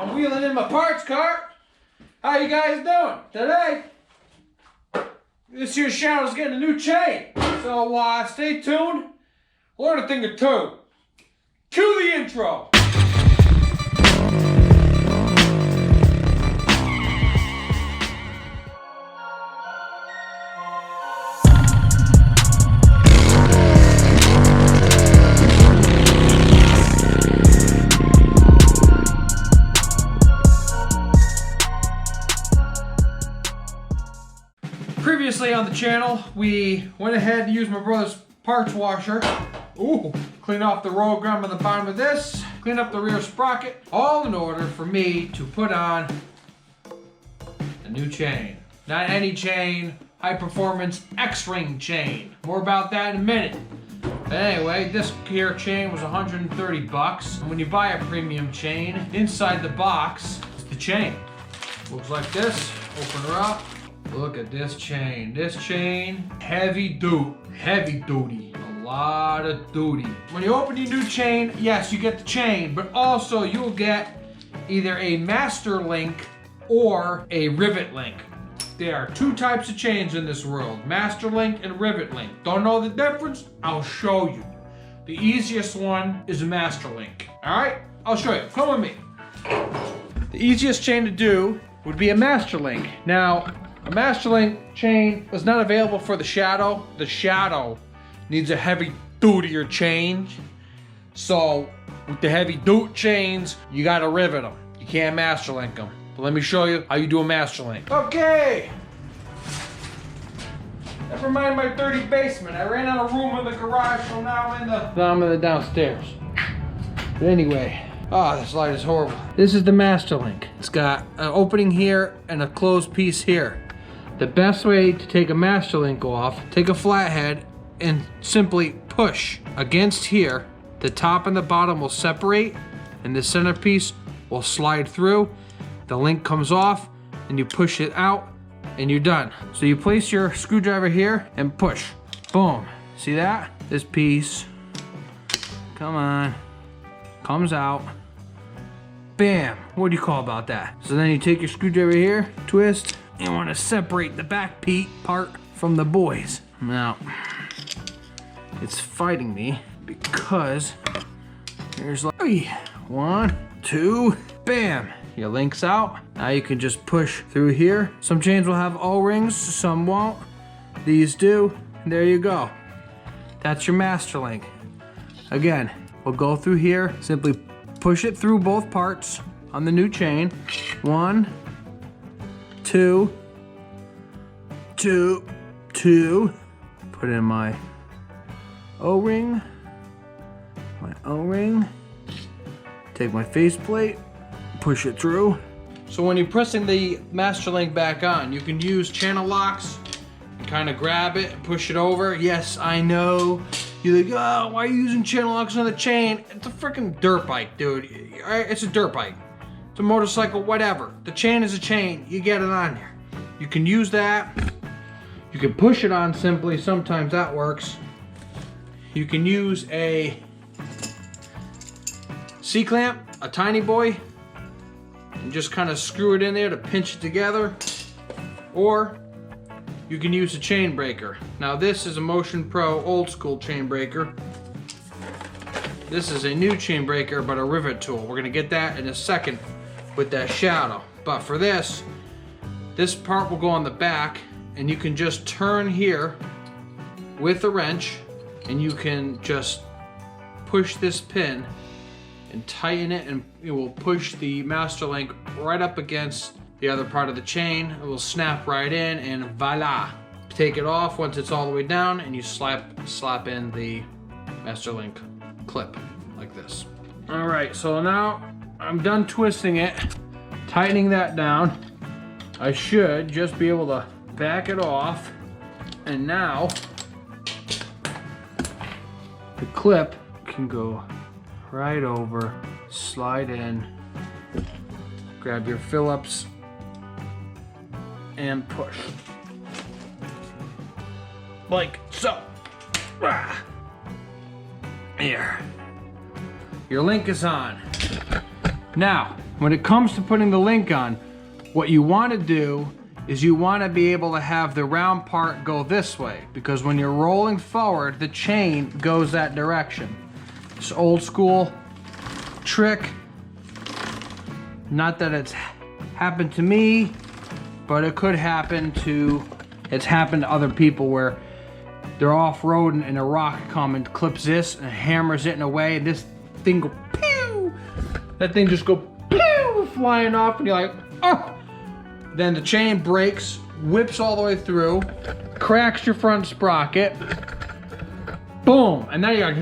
I'm wheeling in my parts cart. How you guys doing today? This year's channel's getting a new chain, so stay tuned. Learn a thing or two. Cue the intro. Previously on the channel, we went ahead and used my brother's parts washer. Clean off the roll gum on the bottom of this, clean up the rear sprocket, all in order for me to put on a new chain. Not any chain, high performance X-ring chain. More about that in a minute. But anyway, this here chain was 130 bucks. And when you buy a premium chain, inside the box is the chain. Looks like this. Open her up. Look at this chain. This chain, heavy duty. A lot of duty. When you open your new chain, yes, you get the chain, but also you'll get either a master link or a rivet link. There are two types of chains in this world, master link and rivet link. Don't know the difference? I'll show you. The easiest one is a master link. All right, I'll show you. Come with me. The easiest chain to do would be a master link. Now, a master link chain was not available for the Shadow. The Shadow needs a heavy dutier chain. So with the heavy duty chains, you gotta rivet them. You can't master link them. But let me show you how you do a master link. Okay. Never mind my dirty basement. I ran out of room in the garage, so now I'm in the downstairs. But anyway. Oh, this light is horrible. This is the master link. It's got an opening here and a closed piece here. The best way to take a master link off, take a flathead and simply push against here. The top and the bottom will separate and the centerpiece will slide through. The link comes off and you push it out and you're done. So you place your screwdriver here and push. Boom. See that? This piece, come on, comes out. Bam. What do you call about that? So then you take your screwdriver here, twist. You want to separate the back part from the boys. Now, it's fighting me because there's like 1, 2, bam. Your link's out. Now you can just push through here. Some chains will have O-rings, some won't. These do. There you go. That's your master link. Again, we'll go through here. Simply push it through both parts on the new chain. 1, 2, 2. Put in my O-ring. Take my faceplate, push it through. So when you're pressing the master link back on, you can use channel locks and kind of grab it and push it over. Yes, I know. You're like, oh, why are you using channel locks on the chain? It's a freaking dirt bike, dude. It's a dirt bike. It's a motorcycle, whatever. The chain is a chain. You get it on there. You can use that. You can push it on simply. Sometimes that works. You can use a C-clamp, a tiny boy, and just kind of screw it in there to pinch it together. Or you can use a chain breaker. Now this is a Motion Pro old school chain breaker. This is a new chain breaker, but a rivet tool. We're gonna get that in a second with that Shadow. But for this part will go on the back and you can just turn here with a wrench and you can just push this pin and tighten it and it will push the master link right up against the other part of the chain. It will snap right in and voila. Take it off once it's all the way down and you slap in the master link clip like this. All right, so now I'm done twisting it, tightening that down. I should just be able to back it off. And now the clip can go right over, slide in, grab your Phillips and push. Like so. Here. Your link is on. Now, when it comes to putting the link on, what you want to do is you want to be able to have the round part go this way, because when you're rolling forward, the chain goes that direction. It's old school trick. Not that it's happened to me, but it could happen to, it's happened to other people where they're off-roading and a rock comes and clips this and hammers it in a way, and this thing go pew! That thing just go pew! Flying off, and you're like, oh! Then the chain breaks, whips all the way through, cracks your front sprocket, boom, and now you got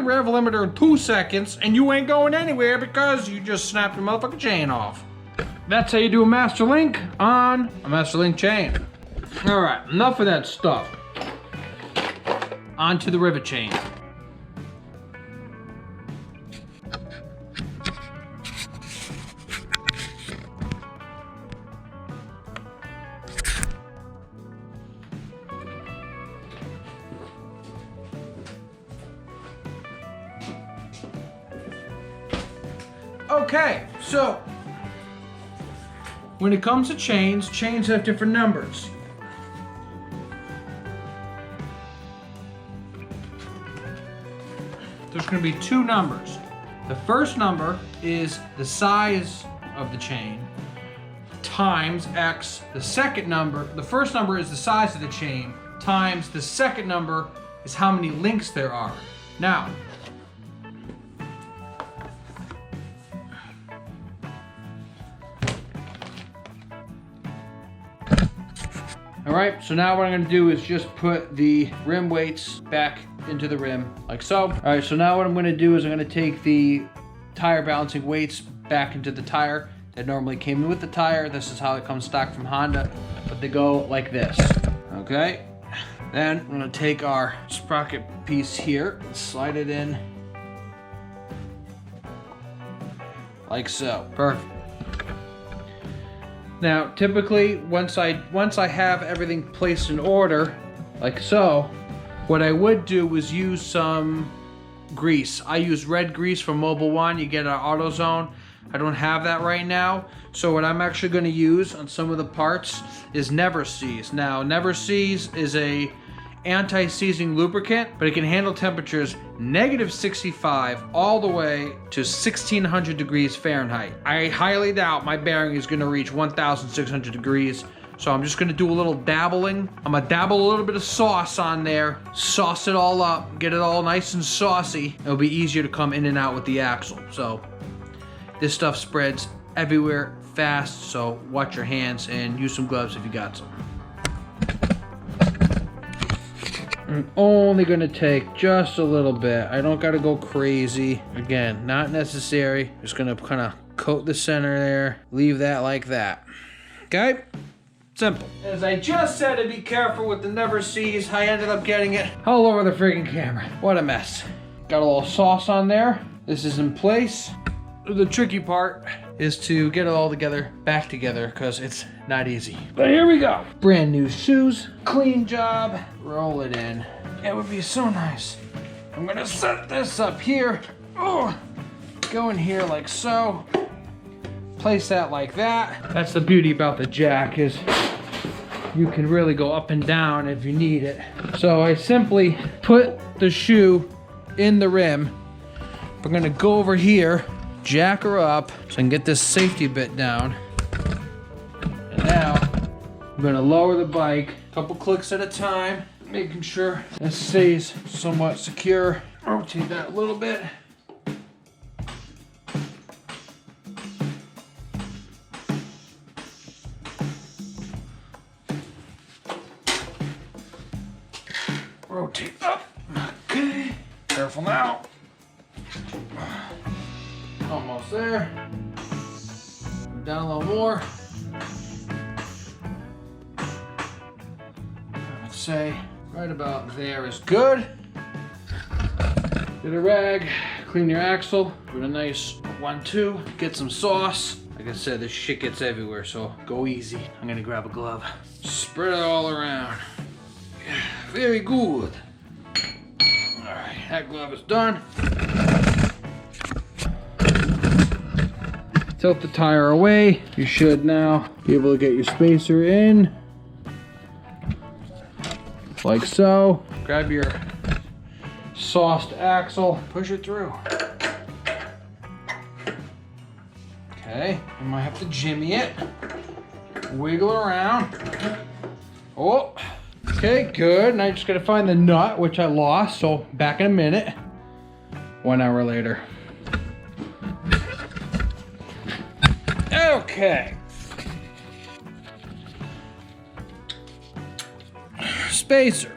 rev limiter in 2 seconds, and you ain't going anywhere because you just snapped the motherfucking chain off. That's how you do a master link on a master link chain. All right, enough of that stuff. Onto the rivet chain. Okay, so when it comes to chains have different numbers. There's going to be 2 numbers. The first number is the size of the chain times X. The second number, the first number is the size of the chain times the second number is how many links there are. Now, all right, so now what I'm gonna do is just put the rim weights back into the rim, like so. All right, so now what I'm gonna do is I'm gonna take the tire balancing weights back into the tire that normally came with the tire. This is how it comes stock from Honda, but they go like this, okay? Then I'm gonna take our sprocket piece here and slide it in, like so. Perfect. Now, typically, once I have everything placed in order, like so, what I would do is use some grease. I use red grease from Mobil 1. You get an AutoZone. I don't have that right now. So what I'm actually going to use on some of the parts is Never Seize. Now, Never Seize is a anti-seizing lubricant, but it can handle temperatures -65 all the way to 1600 degrees Fahrenheit. I highly doubt my bearing is going to reach 1600 degrees, so I'm just going to do a little dabbling. I'm going to dabble a little bit of sauce on there, sauce it all up, get it all nice and saucy. It'll be easier to come in and out with the axle. So this stuff spreads everywhere fast, so watch your hands and use some gloves if you got some. I'm only gonna take just a little bit. I don't gotta go crazy. Again, not necessary. Just gonna kind of coat the center there. Leave that like that. Okay? Simple. As I just said to be careful with the Never Seize, I ended up getting it all over the freaking camera. What a mess. Got a little sauce on there. This is in place. The tricky part is to get it all together, back together, because it's not easy. But here we go. Brand new shoes, clean job, roll it in. It would be so nice. I'm gonna set this up here. Oh, go in here like so. Place that like that. That's the beauty about the jack, is you can really go up and down if you need it. So I simply put the shoe in the rim. We're gonna go over here, jack her up so I can get this safety bit down. And now I'm gonna lower the bike a couple clicks at a time, making sure this stays somewhat secure. Rotate that a little bit. Rotate up. Okay. Careful now. Almost there. Down a little more. I would say right about there is good. Get a rag, clean your axle with a nice 1-2. Get some sauce. Like I said, this shit gets everywhere, so go easy. I'm gonna grab a glove. Spread it all around. Very good. All right, that glove is done. Tilt the tire away. You should now be able to get your spacer in. Like so. Grab your sauced axle, push it through. Okay, I might have to jimmy it. Wiggle around. Oh, okay, good. Now I just gotta find the nut, which I lost, so back in a minute. 1 hour later. Okay. Spacer.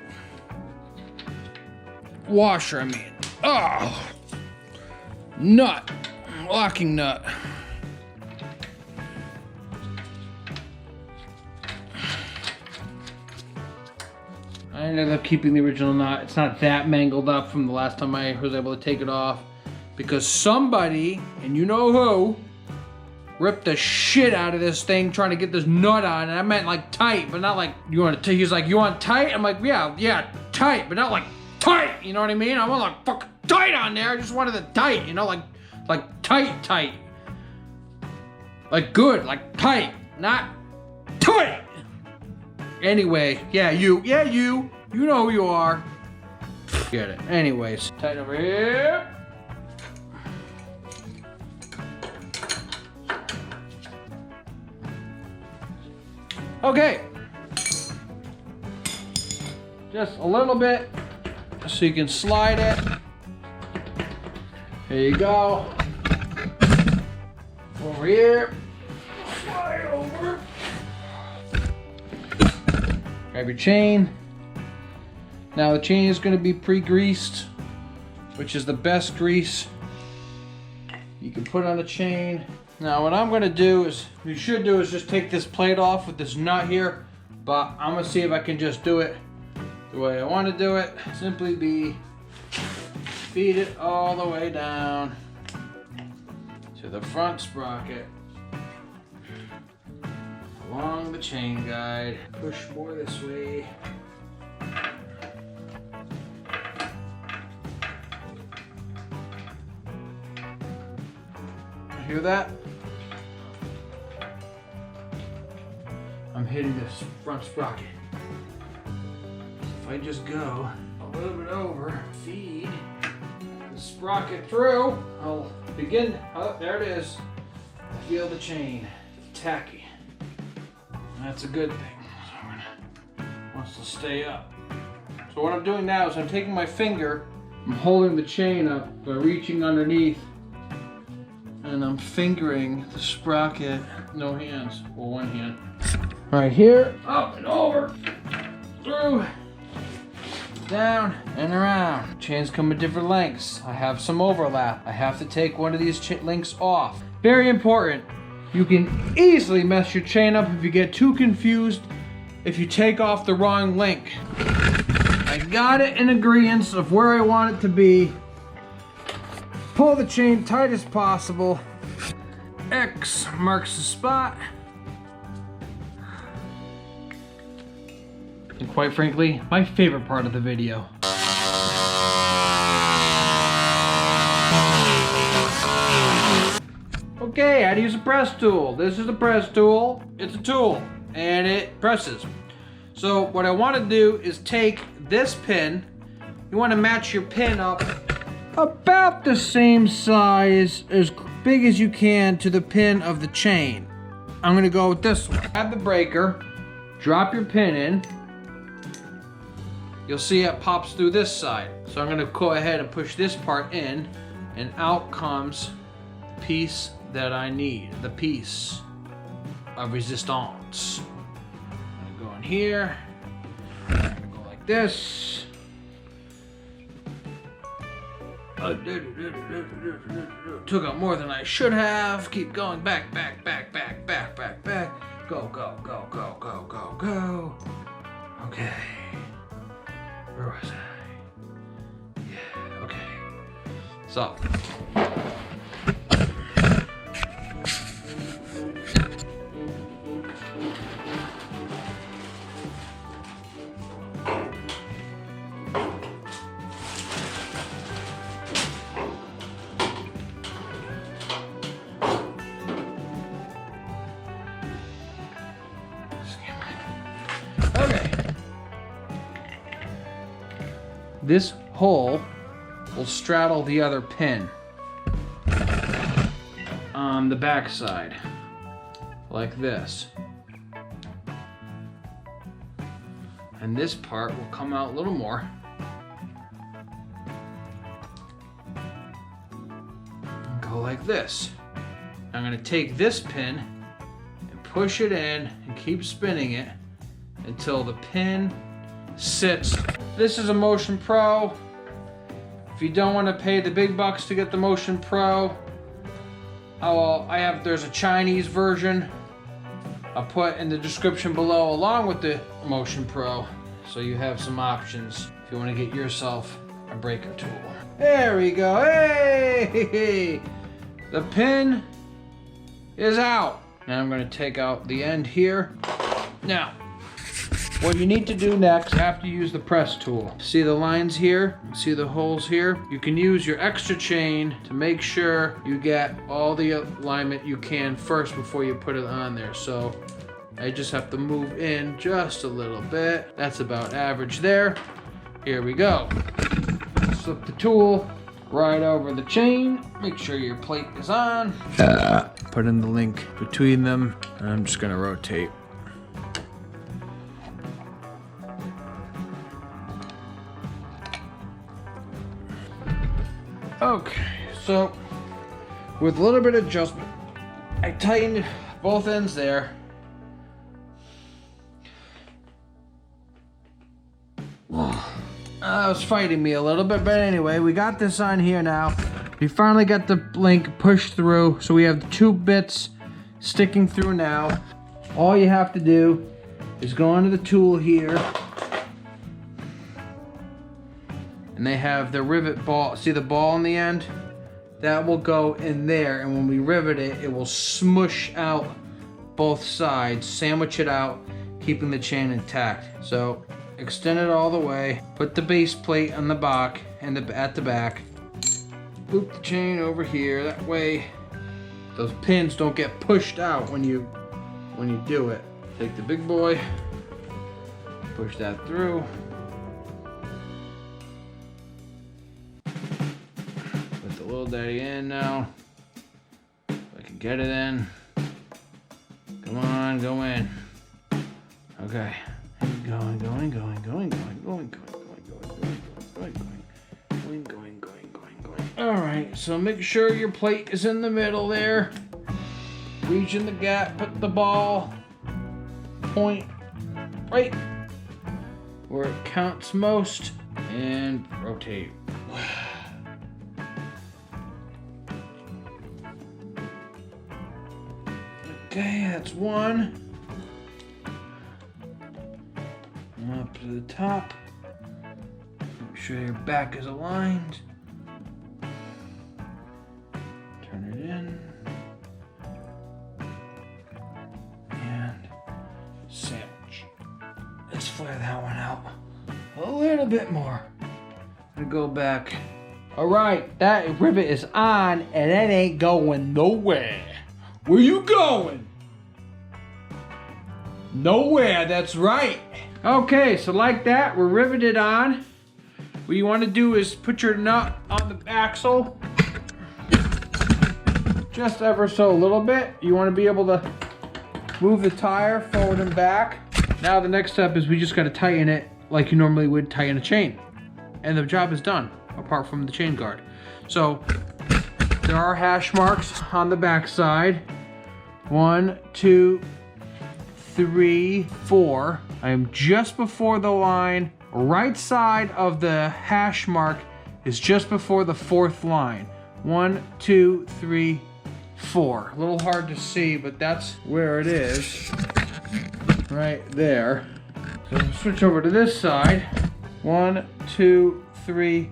Washer, I mean. Oh! Nut. Locking nut. I ended up keeping the original nut. It's not that mangled up from the last time I was able to take it off. Because somebody, and you know who, ripped the shit out of this thing trying to get this nut on. And I meant like tight, but not like, you want to, he's like, you want tight? I'm like, yeah, tight, but not like tight. You know what I mean? I want like fucking tight on there. I just wanted the tight, you know, like tight. Like good, like tight, not tight. Anyway, you know who you are. Get it. Anyways, tight over here. Okay. Just a little bit so you can slide it. There you go. Over here. Slide over. Grab your chain. Now the chain is going to be pre-greased, which is the best grease you can put on a chain. Now what I'm going to do is, you should do is just take this plate off with this nut here, but I'm going to see if I can just do it the way I want to do it. Simply be, feed it all the way down to the front sprocket. Along the chain guide. Push more this way. Hear that? I'm hitting this front sprocket. If I just go a little bit over, feed the sprocket through, I'll begin. Oh, there it is. I feel the chain. It's tacky. That's a good thing. So it wants to stay up. So what I'm doing now is I'm taking my finger, I'm holding the chain up by reaching underneath, and I'm fingering the sprocket. No hands, well, one hand. Right here, up and over, through, down and around. Chains come in different lengths. I have some overlap. I have to take one of these links off. Very important. You can easily mess your chain up if you get too confused if you take off the wrong link. I got it in agreement of where I want it to be. Pull the chain tight as possible. X marks the spot. And quite frankly, my favorite part of the video. Okay, how to use a press tool. This is a press tool. It's a tool, and it presses. So what I want to do is take this pin. You want to match your pin up about the same size, as big as you can, to the pin of the chain. I'm going to go with this one. Grab the breaker, drop your pin in. You'll see it pops through this side. So I'm going to go ahead and push this part in, and out comes the piece that I need, the piece of resistance. I'm gonna go in here. I'm gonna go like this. Took out more than I should have. Keep going back. Go. Okay. Where was I? Yeah, okay. So. this hole will straddle the other pin on the back side, like this. And this part will come out a little more. And go like this. I'm gonna take this pin and push it in and keep spinning it until the pin sits. This is a Motion Pro. If you don't want to pay the big bucks to get the Motion Pro, there's a Chinese version I'll put in the description below along with the Motion Pro, so you have some options if you want to get yourself a breaker tool. There we go. Hey! The pin is out. Now I'm going to take out the end here. Now, what you need to do next after you use the press tool, see the lines here? See the holes here? You can use your extra chain to make sure you get all the alignment you can first before you put it on there. So I just have to move in just a little bit. That's about average there. Here we go. Slip the tool right over the chain. Make sure your plate is on. Put in the link between them. And I'm just gonna rotate. Okay, so with a little bit of adjustment, I tightened both ends there. It was fighting me a little bit, but anyway, we got this on here now. We finally got the link pushed through, so we have the 2 bits sticking through now. All you have to do is go onto the tool here, and they have the rivet ball. See the ball on the end? That will go in there, and when we rivet it, it will smush out both sides, sandwich it out, keeping the chain intact. So extend it all the way, put the base plate on the back and at the back, loop the chain over here. That way those pins don't get pushed out when you do it. Take the big boy, push that through. Put the little daddy in now. If I can get it in. Come on, go in. Okay. Going. All right, so make sure your plate is in the middle there. Reach in the gap, put the ball point right where it counts most, and rotate. Okay, that's one. Up to the top. Make sure your back is aligned. Turn it in. And sandwich. Let's flare that one out a little bit more. I'm gonna go back. All right, that rivet is on and it ain't going nowhere. Where you going? Nowhere, that's right. Okay, so like that, we're riveted on. What you want to do is put your nut on the axle. Just ever so a little bit. You want to be able to move the tire forward and back. Now the next step is we just got to tighten it like you normally would tighten a chain. And the job is done, apart from the chain guard. So, there are hash marks on the back side. 1, 2, 3, 4. I am just before the line. Right side of the hash mark is just before the 4th line. 1, 2, 3, 4. A little hard to see, but that's where it is. Right there. So we'll switch over to this side. 1, 2, 3.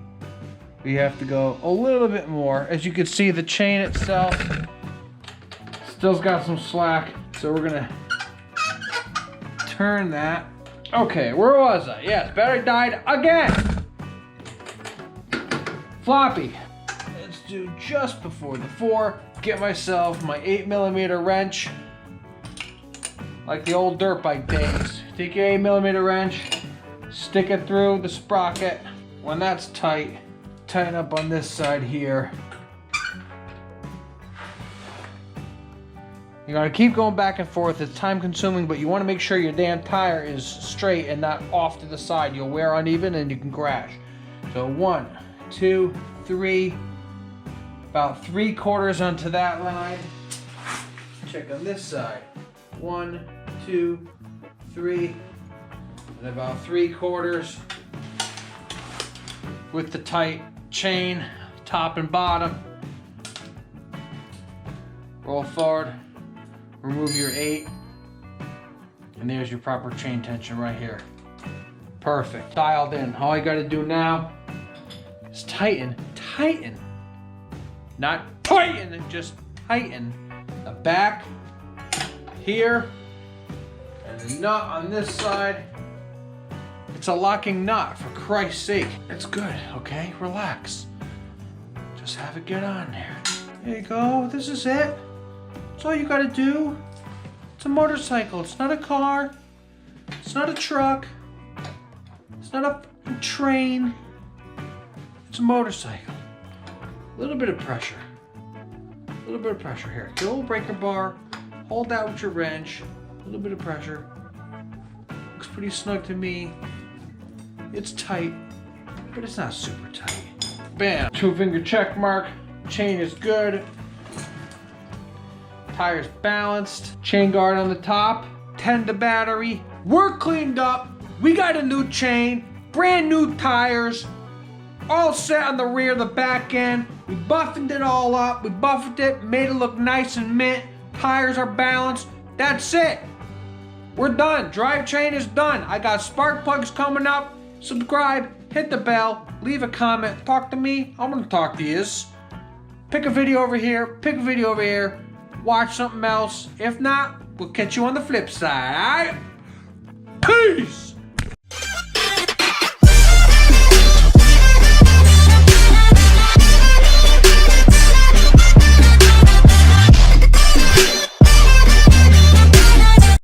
We have to go a little bit more. As you can see, the chain itself still's got some slack, so we're gonna turn that. Okay, where was I? Yes, battery died again. Floppy. Let's do just before the 4. Get myself my 8mm wrench, like the old dirt bike days. Take your 8mm wrench, stick it through the sprocket, when that's tight, tighten up on this side here. You're gonna keep going back and forth. It's time consuming, but you wanna make sure your damn tire is straight and not off to the side. You'll wear uneven and you can crash. So 1, 2, 3, about 3/4 onto that line. Check on this side. 1, 2, 3, and about 3/4 with the tight chain, top and bottom. Roll forward. Remove your 8, and there's your proper chain tension right here. Perfect. Dialed in. All you gotta do now is tighten. Not tighten, just tighten the back here, and the nut on this side. It's a locking nut, for Christ's sake. It's good, okay? Relax. Just have it get on there. There you go, this is it. That's all you gotta do. It's a motorcycle, it's not a car. It's not a truck. It's not a train. It's a motorcycle. A little bit of pressure. A little bit of pressure here. Get a little breaker bar. Hold that with your wrench. A little bit of pressure. Looks pretty snug to me. It's tight, but it's not super tight. Bam. 2-finger check mark. Chain is good. Tires balanced. Chain guard on the top. 10 to battery. We're cleaned up. We got a new chain. Brand new tires. All set on the rear, the back end. We buffed it all up. We buffed it, made it look nice and mint. Tires are balanced. That's it. We're done. Drivetrain is done. I got spark plugs coming up. Subscribe, hit the bell, leave a comment, talk to me. I'm gonna talk to you. Pick a video over here, pick a video over here. Watch something else. If not, we'll catch you on the flip side, alright? Peace!